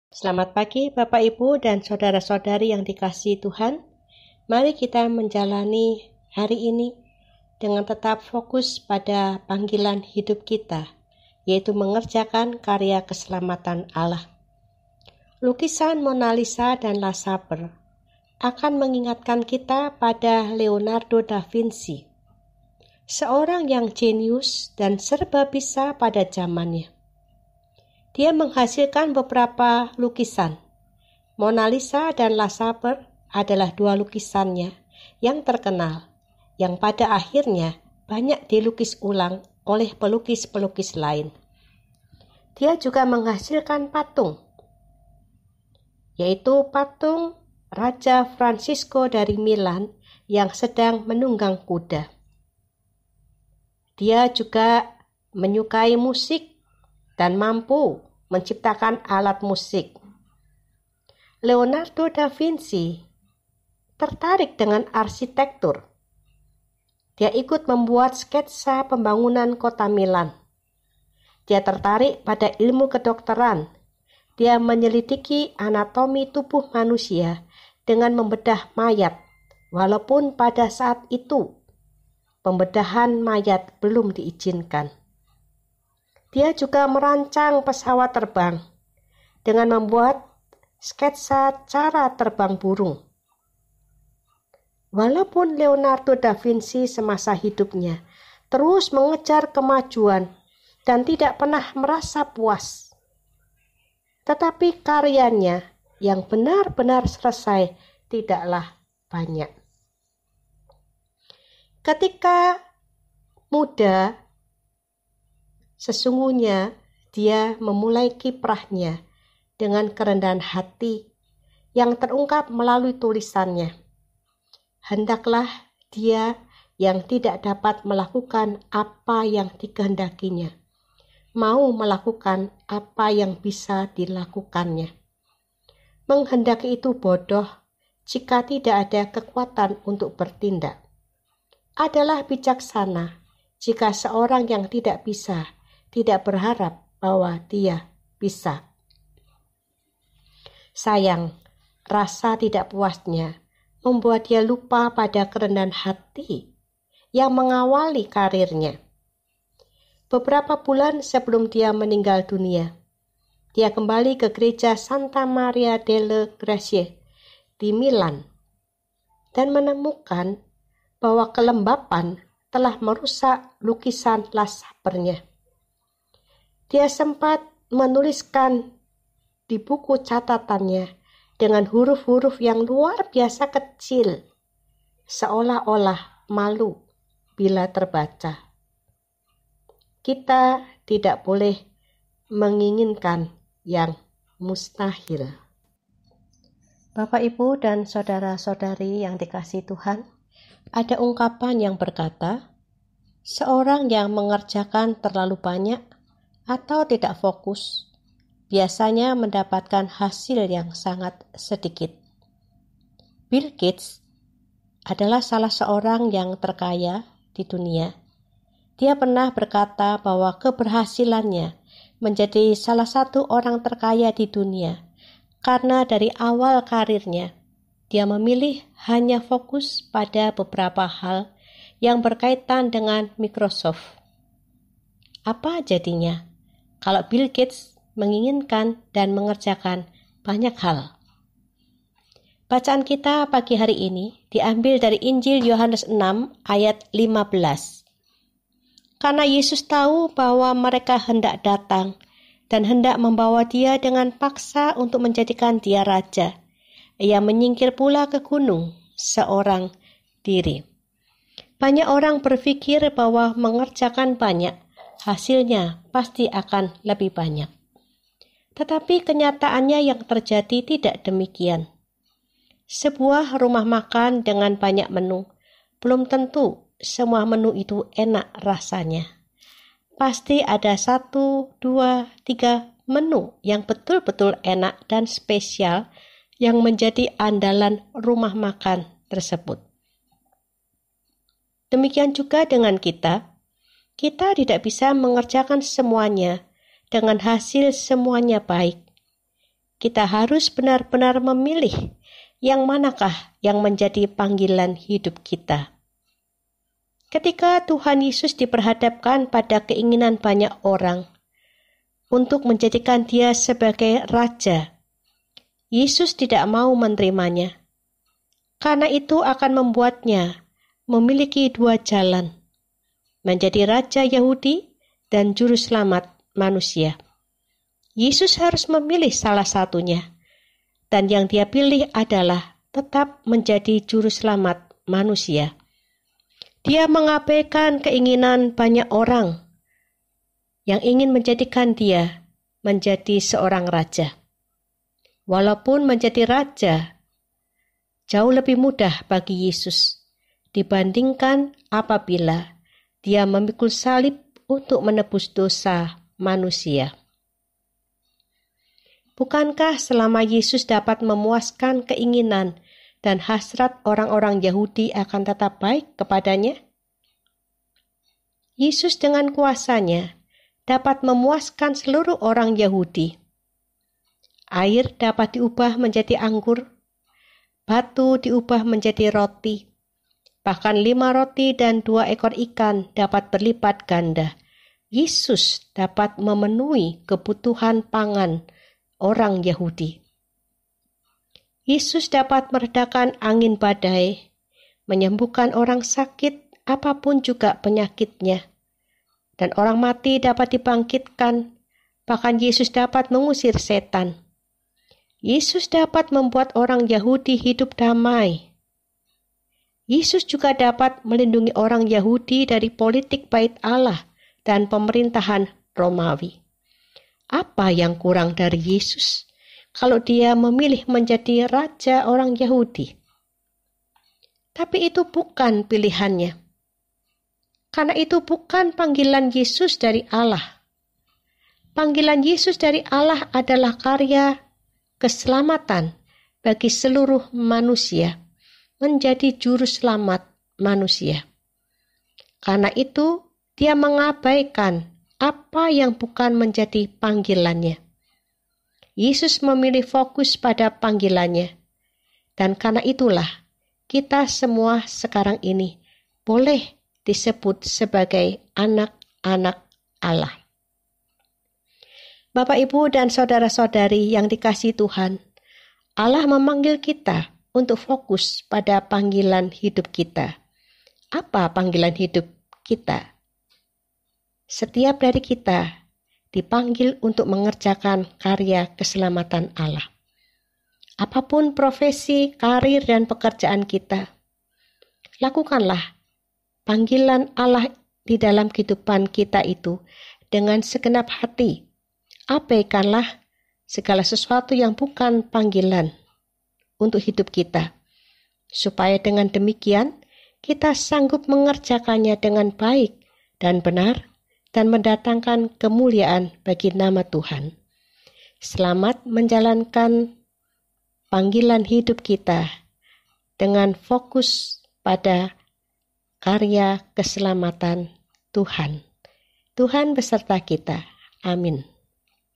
Selamat pagi Bapak Ibu dan saudara-saudari yang dikasihi Tuhan. Mari kita menjalani hari ini dengan tetap fokus pada panggilan hidup kita, yaitu mengerjakan karya keselamatan Allah. Lukisan Mona Lisa dan La Sabre akan mengingatkan kita pada Leonardo da Vinci, seorang yang jenius dan serba bisa pada zamannya. Dia menghasilkan beberapa lukisan. Mona Lisa dan La Sabre adalah dua lukisannya yang terkenal, yang pada akhirnya banyak dilukis ulang oleh pelukis-pelukis lain. Dia juga menghasilkan patung, yaitu patung Raja Francisco dari Milan yang sedang menunggang kuda. Dia juga menyukai musik dan mampu menciptakan alat musik. Leonardo da Vinci tertarik dengan arsitektur. Dia ikut membuat sketsa pembangunan kota Milan. Dia tertarik pada ilmu kedokteran. Dia menyelidiki anatomi tubuh manusia dengan membedah mayat, walaupun pada saat itu pembedahan mayat belum diizinkan. Dia juga merancang pesawat terbang dengan membuat sketsa cara terbang burung. Walaupun Leonardo da Vinci semasa hidupnya terus mengejar kemajuan dan tidak pernah merasa puas, tetapi karyanya yang benar-benar selesai tidaklah banyak. Ketika muda, sesungguhnya dia memulai kiprahnya dengan kerendahan hati yang terungkap melalui tulisannya. Hendaklah dia yang tidak dapat melakukan apa yang dikehendakinya, mau melakukan apa yang bisa dilakukannya. Menghendaki itu bodoh jika tidak ada kekuatan untuk bertindak. Adalah bijaksana jika seorang yang tidak bisa tidak berharap bahwa dia bisa. Sayang, rasa tidak puasnya membuat dia lupa pada kerendahan hati yang mengawali karirnya. Beberapa bulan sebelum dia meninggal dunia, dia kembali ke gereja Santa Maria delle Grazie di Milan dan menemukan bahwa kelembapan telah merusak lukisan La Sabre-nya. Dia sempat menuliskan di buku catatannya dengan huruf-huruf yang luar biasa kecil, seolah-olah malu bila terbaca. Kita tidak boleh menginginkan yang mustahil. Bapak, Ibu, dan saudara-saudari yang dikasihi Tuhan, ada ungkapan yang berkata, seorang yang mengerjakan terlalu banyak atau tidak fokus, biasanya mendapatkan hasil yang sangat sedikit. Bill Gates adalah salah seorang yang terkaya di dunia. Dia pernah berkata bahwa keberhasilannya menjadi salah satu orang terkaya di dunia karena dari awal karirnya, dia memilih hanya fokus pada beberapa hal yang berkaitan dengan Microsoft. Apa jadinya kalau Bill Gates menginginkan dan mengerjakan banyak hal? Bacaan kita pagi hari ini diambil dari Injil Yohanes 6 ayat 15. Karena Yesus tahu bahwa mereka hendak datang dan hendak membawa dia dengan paksa untuk menjadikan dia raja, ia menyingkir pula ke gunung seorang diri. Banyak orang berpikir bahwa mengerjakan banyak, hasilnya pasti akan lebih banyak. Tetapi kenyataannya yang terjadi tidak demikian. Sebuah rumah makan dengan banyak menu, belum tentu semua menu itu enak rasanya. Pasti ada 1, 2, 3 menu yang betul-betul enak dan spesial yang menjadi andalan rumah makan tersebut. Demikian juga dengan kita. Kita tidak bisa mengerjakan semuanya dengan hasil semuanya baik. kita harus benar-benar memilih yang manakah yang menjadi panggilan hidup kita. Ketika Tuhan Yesus diperhadapkan pada keinginan banyak orang untuk menjadikan Dia sebagai Raja, Yesus tidak mau menerimanya. Karena itu akan membuatnya memiliki dua jalan, menjadi Raja Yahudi dan Juru Selamat manusia. Yesus harus memilih salah satunya, dan yang Dia pilih adalah tetap menjadi Juru Selamat manusia. Dia mengabaikan keinginan banyak orang yang ingin menjadikan Dia menjadi seorang raja. Walaupun menjadi raja jauh lebih mudah bagi Yesus dibandingkan apabila Dia memikul salib untuk menebus dosa manusia. Bukankah selama Yesus dapat memuaskan keinginan dan hasrat orang-orang Yahudi akan tetap baik kepadanya? Yesus dengan kuasanya dapat memuaskan seluruh orang Yahudi. Air dapat diubah menjadi anggur, batu diubah menjadi roti, bahkan 5 roti dan 2 ekor ikan dapat berlipat ganda. Yesus dapat memenuhi kebutuhan pangan orang Yahudi. Yesus dapat meredakan angin badai, menyembuhkan orang sakit apapun juga penyakitnya, dan orang mati dapat dibangkitkan, bahkan Yesus dapat mengusir setan. Yesus dapat membuat orang Yahudi hidup damai. Yesus juga dapat melindungi orang Yahudi dari politik bait Allah dan pemerintahan Romawi. Apa yang kurang dari Yesus kalau Dia memilih menjadi raja orang Yahudi? Tapi itu bukan pilihannya. Karena itu bukan panggilan Yesus dari Allah. Panggilan Yesus dari Allah adalah karya keselamatan bagi seluruh manusia, menjadi juru selamat manusia. Karena itu, Dia mengabaikan apa yang bukan menjadi panggilannya. Yesus memilih fokus pada panggilannya, dan karena itulah kita semua sekarang ini boleh disebut sebagai anak-anak Allah. Bapak, Ibu, dan saudara-saudari yang dikasihi Tuhan, Allah memanggil kita untuk fokus pada panggilan hidup kita. Apa panggilan hidup kita? Setiap dari kita dipanggil untuk mengerjakan karya keselamatan Allah. Apapun profesi, karir, dan pekerjaan kita, lakukanlah panggilan Allah di dalam kehidupan kita itu dengan segenap hati. Abaikanlah segala sesuatu yang bukan panggilan untuk hidup kita, supaya dengan demikian kita sanggup mengerjakannya dengan baik dan benar dan mendatangkan kemuliaan bagi nama Tuhan. Selamat menjalankan panggilan hidup kita dengan fokus pada karya keselamatan Tuhan. Tuhan beserta kita. Amin.